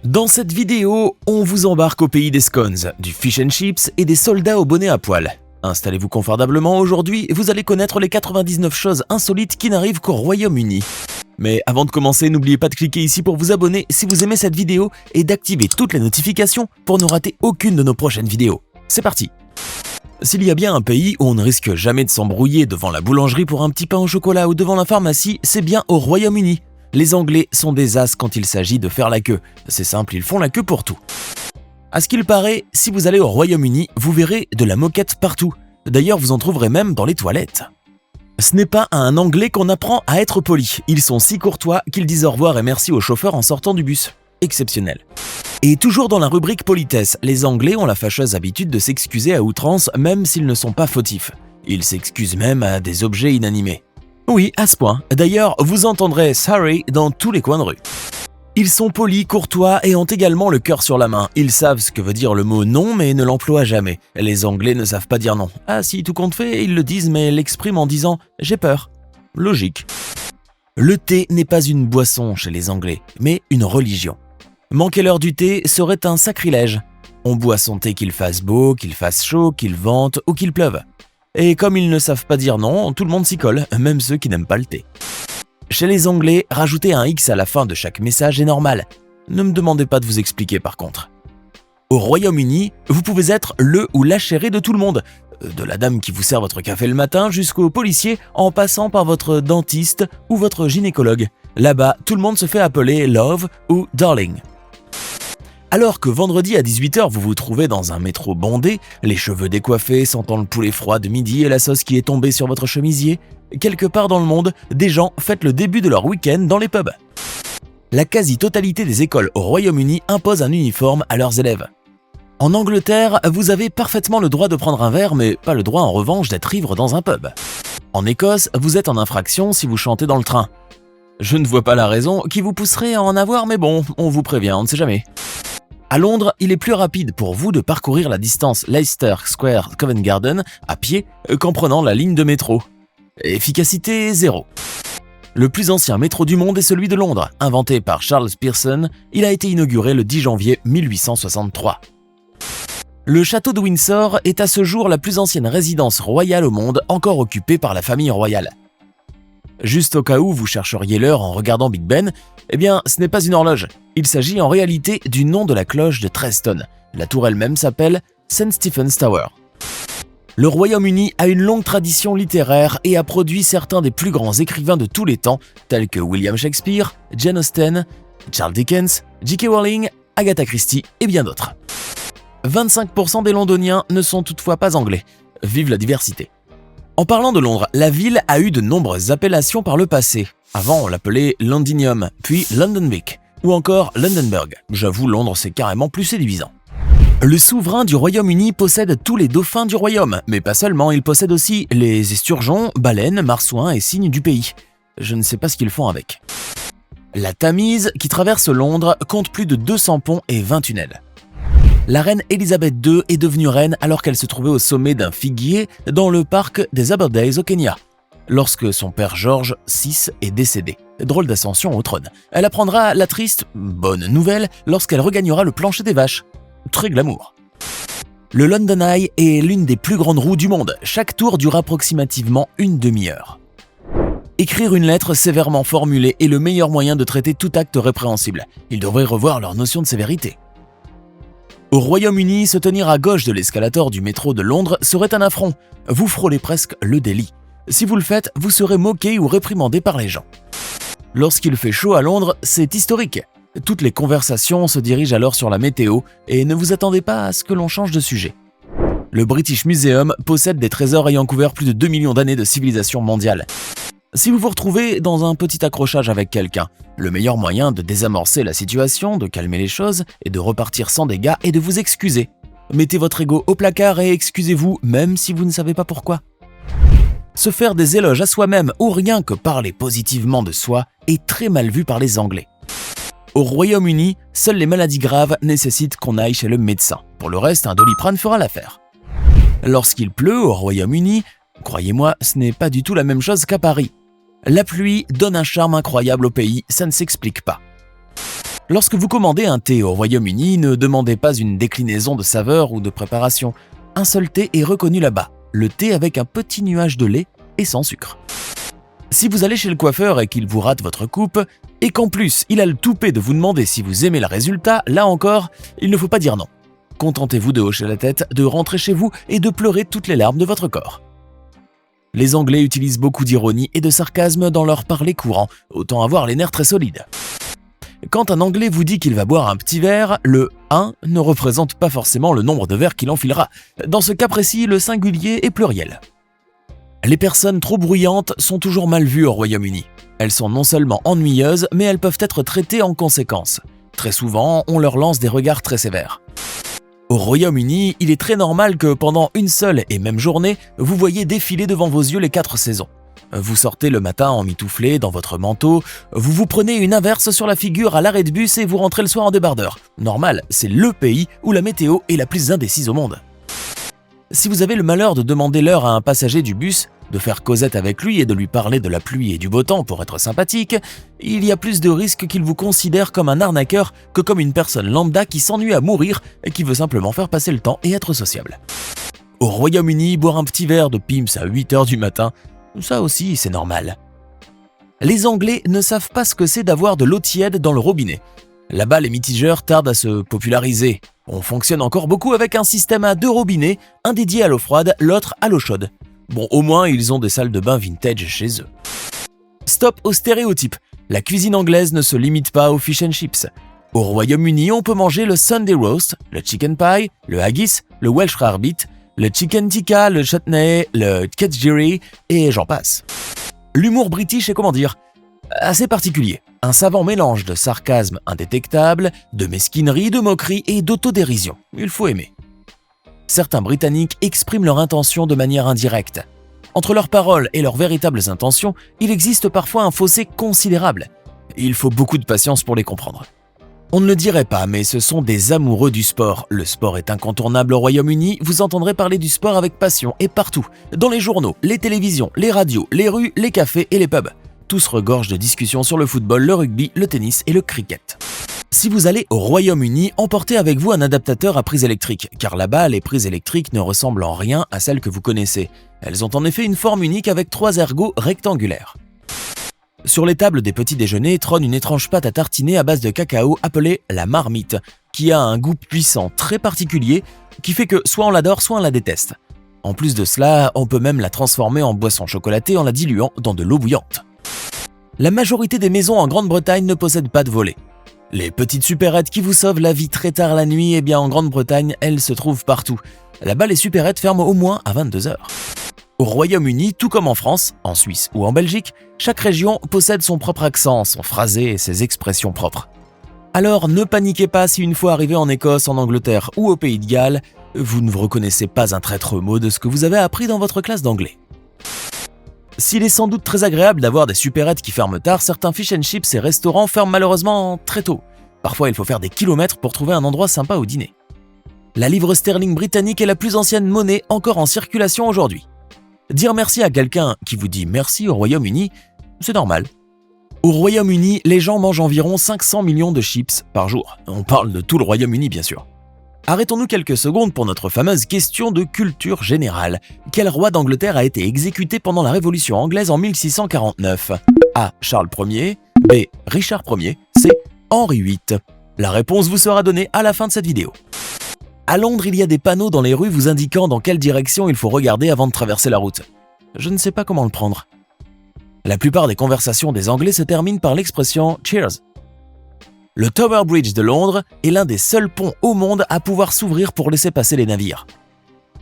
Dans cette vidéo, on vous embarque au pays des scones, du fish and chips et des soldats au bonnet à poil. Installez-vous confortablement, aujourd'hui, vous allez connaître les 99 choses insolites qui n'arrivent qu'au Royaume-Uni. Mais avant de commencer, n'oubliez pas de cliquer ici pour vous abonner si vous aimez cette vidéo et d'activer toutes les notifications pour ne rater aucune de nos prochaines vidéos. C'est parti! S'il y a bien un pays où on ne risque jamais de s'embrouiller devant la boulangerie pour un petit pain au chocolat ou devant la pharmacie, c'est bien au Royaume-Uni. Les Anglais sont des as quand il s'agit de faire la queue. C'est simple, ils font la queue pour tout. À ce qu'il paraît, si vous allez au Royaume-Uni, vous verrez de la moquette partout. D'ailleurs, vous en trouverez même dans les toilettes. Ce n'est pas à un Anglais qu'on apprend à être poli. Ils sont si courtois qu'ils disent au revoir et merci au chauffeur en sortant du bus. Exceptionnel. Et toujours dans la rubrique politesse, les Anglais ont la fâcheuse habitude de s'excuser à outrance même s'ils ne sont pas fautifs. Ils s'excusent même à des objets inanimés. Oui, à ce point. D'ailleurs, vous entendrez « sorry » dans tous les coins de rue. Ils sont polis, courtois et ont également le cœur sur la main. Ils savent ce que veut dire le mot « non » mais ne l'emploient jamais. Les Anglais ne savent pas dire non. Ah si, tout compte fait, ils le disent mais l'expriment en disant « j'ai peur ». Logique. Le thé n'est pas une boisson chez les Anglais, mais une religion. Manquer l'heure du thé serait un sacrilège. On boit son thé qu'il fasse beau, qu'il fasse chaud, qu'il vente ou qu'il pleuve. Et comme ils ne savent pas dire non, tout le monde s'y colle, même ceux qui n'aiment pas le thé. Chez les Anglais, rajouter un X à la fin de chaque message est normal. Ne me demandez pas de vous expliquer par contre. Au Royaume-Uni, vous pouvez être le ou la chérie de tout le monde. De la dame qui vous sert votre café le matin jusqu'au policier en passant par votre dentiste ou votre gynécologue. Là-bas, tout le monde se fait appeler Love ou Darling. Alors que vendredi à 18h, vous vous trouvez dans un métro bondé, les cheveux décoiffés, sentant le poulet froid de midi et la sauce qui est tombée sur votre chemisier, quelque part dans le monde, des gens fêtent le début de leur week-end dans les pubs. La quasi-totalité des écoles au Royaume-Uni impose un uniforme à leurs élèves. En Angleterre, vous avez parfaitement le droit de prendre un verre, mais pas le droit en revanche d'être ivre dans un pub. En Écosse, vous êtes en infraction si vous chantez dans le train. Je ne vois pas la raison qui vous pousserait à en avoir, mais bon, on vous prévient, on ne sait jamais. À Londres, il est plus rapide pour vous de parcourir la distance Leicester Square-Covent Garden à pied qu'en prenant la ligne de métro. Efficacité 0. Le plus ancien métro du monde est celui de Londres. Inventé par Charles Pearson, il a été inauguré le 10 janvier 1863. Le château de Windsor est à ce jour la plus ancienne résidence royale au monde encore occupée par la famille royale. Juste au cas où vous chercheriez l'heure en regardant Big Ben, eh bien ce n'est pas une horloge. Il s'agit en réalité du nom de la cloche de 13 tonnes. La tour elle-même s'appelle St. Stephen's Tower. Le Royaume-Uni a une longue tradition littéraire et a produit certains des plus grands écrivains de tous les temps, tels que William Shakespeare, Jane Austen, Charles Dickens, J.K. Rowling, Agatha Christie et bien d'autres. 25% des Londoniens ne sont toutefois pas anglais. Vive la diversité. En parlant de Londres, la ville a eu de nombreuses appellations par le passé. Avant, on l'appelait Londinium, puis Londonwick, ou encore Londonburg. J'avoue, Londres, c'est carrément plus séduisant. Le souverain du Royaume-Uni possède tous les dauphins du royaume, mais pas seulement, il possède aussi les esturgeons, baleines, marsouins et cygnes du pays. Je ne sais pas ce qu'ils font avec. La Tamise, qui traverse Londres, compte plus de 200 ponts et 20 tunnels. La reine Elisabeth II est devenue reine alors qu'elle se trouvait au sommet d'un figuier dans le parc des Aberdays au Kenya, lorsque son père George VI est décédé. Drôle d'ascension au trône. Elle apprendra la triste bonne nouvelle lorsqu'elle regagnera le plancher des vaches. Très glamour. Le London Eye est l'une des plus grandes roues du monde. Chaque tour dure approximativement une demi-heure. Écrire une lettre sévèrement formulée est le meilleur moyen de traiter tout acte répréhensible. Ils devraient revoir leur notion de sévérité. Au Royaume-Uni, se tenir à gauche de l'escalator du métro de Londres serait un affront. Vous frôlez presque le délit. Si vous le faites, vous serez moqué ou réprimandé par les gens. Lorsqu'il fait chaud à Londres, c'est historique. Toutes les conversations se dirigent alors sur la météo et ne vous attendez pas à ce que l'on change de sujet. Le British Museum possède des trésors ayant couvert plus de 2 millions d'années de civilisation mondiale. Si vous vous retrouvez dans un petit accrochage avec quelqu'un, le meilleur moyen de désamorcer la situation, de calmer les choses et de repartir sans dégâts est de vous excuser. Mettez votre ego au placard et excusez-vous même si vous ne savez pas pourquoi. Se faire des éloges à soi-même ou rien que parler positivement de soi est très mal vu par les Anglais. Au Royaume-Uni, seules les maladies graves nécessitent qu'on aille chez le médecin. Pour le reste, un Doliprane fera l'affaire. Lorsqu'il pleut au Royaume-Uni, croyez-moi, ce n'est pas du tout la même chose qu'à Paris. La pluie donne un charme incroyable au pays, ça ne s'explique pas. Lorsque vous commandez un thé au Royaume-Uni, ne demandez pas une déclinaison de saveur ou de préparation. Un seul thé est reconnu là-bas, le thé avec un petit nuage de lait et sans sucre. Si vous allez chez le coiffeur et qu'il vous rate votre coupe, et qu'en plus il a le toupet de vous demander si vous aimez le résultat, là encore, il ne faut pas dire non. Contentez-vous de hocher la tête, de rentrer chez vous et de pleurer toutes les larmes de votre corps. Les Anglais utilisent beaucoup d'ironie et de sarcasme dans leur parler courant, autant avoir les nerfs très solides. Quand un Anglais vous dit qu'il va boire un petit verre, le « un » ne représente pas forcément le nombre de verres qu'il enfilera. Dans ce cas précis, le singulier est pluriel. Les personnes trop bruyantes sont toujours mal vues au Royaume-Uni. Elles sont non seulement ennuyeuses, mais elles peuvent être traitées en conséquence. Très souvent, on leur lance des regards très sévères. Au Royaume-Uni, il est très normal que pendant une seule et même journée, vous voyez défiler devant vos yeux les 4 saisons. Vous sortez le matin emmitouflé dans votre manteau, vous vous prenez une averse sur la figure à l'arrêt de bus et vous rentrez le soir en débardeur. Normal, c'est le pays où la météo est la plus indécise au monde. Si vous avez le malheur de demander l'heure à un passager du bus, de faire causette avec lui et de lui parler de la pluie et du beau temps pour être sympathique, il y a plus de risques qu'il vous considère comme un arnaqueur que comme une personne lambda qui s'ennuie à mourir et qui veut simplement faire passer le temps et être sociable. Au Royaume-Uni, boire un petit verre de Pim's à 8h du matin, ça aussi c'est normal. Les Anglais ne savent pas ce que c'est d'avoir de l'eau tiède dans le robinet. Là-bas, les mitigeurs tardent à se populariser. On fonctionne encore beaucoup avec un système à 2 robinets, un dédié à l'eau froide, l'autre à l'eau chaude. Bon, au moins, ils ont des salles de bain vintage chez eux. Stop aux stéréotypes. La cuisine anglaise ne se limite pas aux fish and chips. Au Royaume-Uni, on peut manger le Sunday roast, le chicken pie, le haggis, le Welsh rarebit, le chicken tikka, le chutney, le kedgeree, et j'en passe. L'humour british est, comment dire, assez particulier. Un savant mélange de sarcasme indétectable, de mesquinerie, de moquerie et d'autodérision. Il faut aimer. Certains Britanniques expriment leurs intentions de manière indirecte. Entre leurs paroles et leurs véritables intentions, il existe parfois un fossé considérable. Il faut beaucoup de patience pour les comprendre. On ne le dirait pas, mais ce sont des amoureux du sport. Le sport est incontournable au Royaume-Uni, vous entendrez parler du sport avec passion et partout. Dans les journaux, les télévisions, les radios, les rues, les cafés et les pubs. Tous regorgent de discussions sur le football, le rugby, le tennis et le cricket. Si vous allez au Royaume-Uni, emportez avec vous un adaptateur à prise électrique, car là-bas, les prises électriques ne ressemblent en rien à celles que vous connaissez. Elles ont en effet une forme unique avec 3 ergots rectangulaires. Sur les tables des petits déjeuners trône une étrange pâte à tartiner à base de cacao appelée la marmite, qui a un goût puissant très particulier, qui fait que soit on l'adore, soit on la déteste. En plus de cela, on peut même la transformer en boisson chocolatée en la diluant dans de l'eau bouillante. La majorité des maisons en Grande-Bretagne ne possèdent pas de volets. Les petites supérettes qui vous sauvent la vie très tard la nuit, eh bien en Grande-Bretagne, elles se trouvent partout. Là-bas, les supérettes ferment au moins à 22h. Au Royaume-Uni, tout comme en France, en Suisse ou en Belgique, chaque région possède son propre accent, son phrasé et ses expressions propres. Alors ne paniquez pas si une fois arrivé en Écosse, en Angleterre ou au Pays de Galles, vous ne reconnaissez pas un traître mot de ce que vous avez appris dans votre classe d'anglais. S'il est sans doute très agréable d'avoir des supérettes qui ferment tard, certains fish and chips et restaurants ferment malheureusement très tôt. Parfois, il faut faire des kilomètres pour trouver un endroit sympa au dîner. La livre sterling britannique est la plus ancienne monnaie encore en circulation aujourd'hui. Dire merci à quelqu'un qui vous dit merci au Royaume-Uni, c'est normal. Au Royaume-Uni, les gens mangent environ 500 millions de chips par jour. On parle de tout le Royaume-Uni, bien sûr. Arrêtons-nous quelques secondes pour notre fameuse question de culture générale. Quel roi d'Angleterre a été exécuté pendant la Révolution anglaise en 1649 ? A. Charles Ier, B. Richard Ier, C. Henri VIII. La réponse vous sera donnée à la fin de cette vidéo. À Londres, il y a des panneaux dans les rues vous indiquant dans quelle direction il faut regarder avant de traverser la route. Je ne sais pas comment le prendre. La plupart des conversations des Anglais se terminent par l'expression « Cheers ». Le Tower Bridge de Londres est l'un des seuls ponts au monde à pouvoir s'ouvrir pour laisser passer les navires.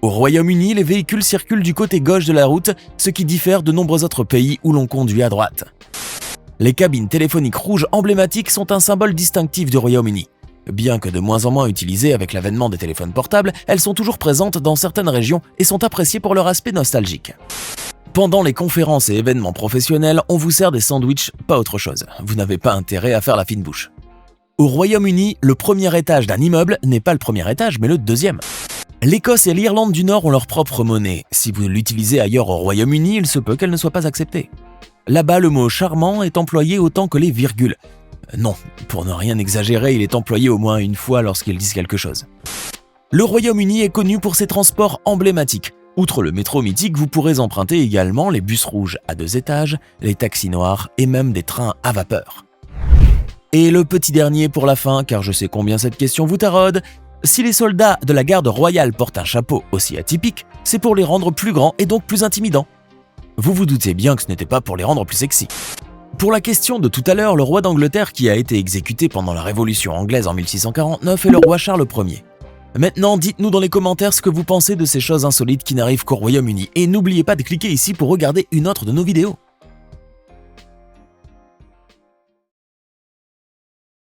Au Royaume-Uni, les véhicules circulent du côté gauche de la route, ce qui diffère de nombreux autres pays où l'on conduit à droite. Les cabines téléphoniques rouges emblématiques sont un symbole distinctif du Royaume-Uni. Bien que de moins en moins utilisées avec l'avènement des téléphones portables, elles sont toujours présentes dans certaines régions et sont appréciées pour leur aspect nostalgique. Pendant les conférences et événements professionnels, on vous sert des sandwichs, pas autre chose. Vous n'avez pas intérêt à faire la fine bouche. Au Royaume-Uni, le premier étage d'un immeuble n'est pas le premier étage, mais le deuxième. L'Écosse et l'Irlande du Nord ont leur propre monnaie. Si vous l'utilisez ailleurs au Royaume-Uni, il se peut qu'elle ne soit pas acceptée. Là-bas, le mot « charmant » est employé autant que les virgules. Non, pour ne rien exagérer, il est employé au moins une fois lorsqu'ils disent quelque chose. Le Royaume-Uni est connu pour ses transports emblématiques. Outre le métro mythique, vous pourrez emprunter également les bus rouges à 2 étages, les taxis noirs et même des trains à vapeur. Et le petit dernier pour la fin, car je sais combien cette question vous taraude, si les soldats de la garde royale portent un chapeau aussi atypique, c'est pour les rendre plus grands et donc plus intimidants. Vous vous doutez bien que ce n'était pas pour les rendre plus sexy. Pour la question de tout à l'heure, le roi d'Angleterre qui a été exécuté pendant la Révolution anglaise en 1649 est le roi Charles Ier. Maintenant, dites-nous dans les commentaires ce que vous pensez de ces choses insolites qui n'arrivent qu'au Royaume-Uni et n'oubliez pas de cliquer ici pour regarder une autre de nos vidéos.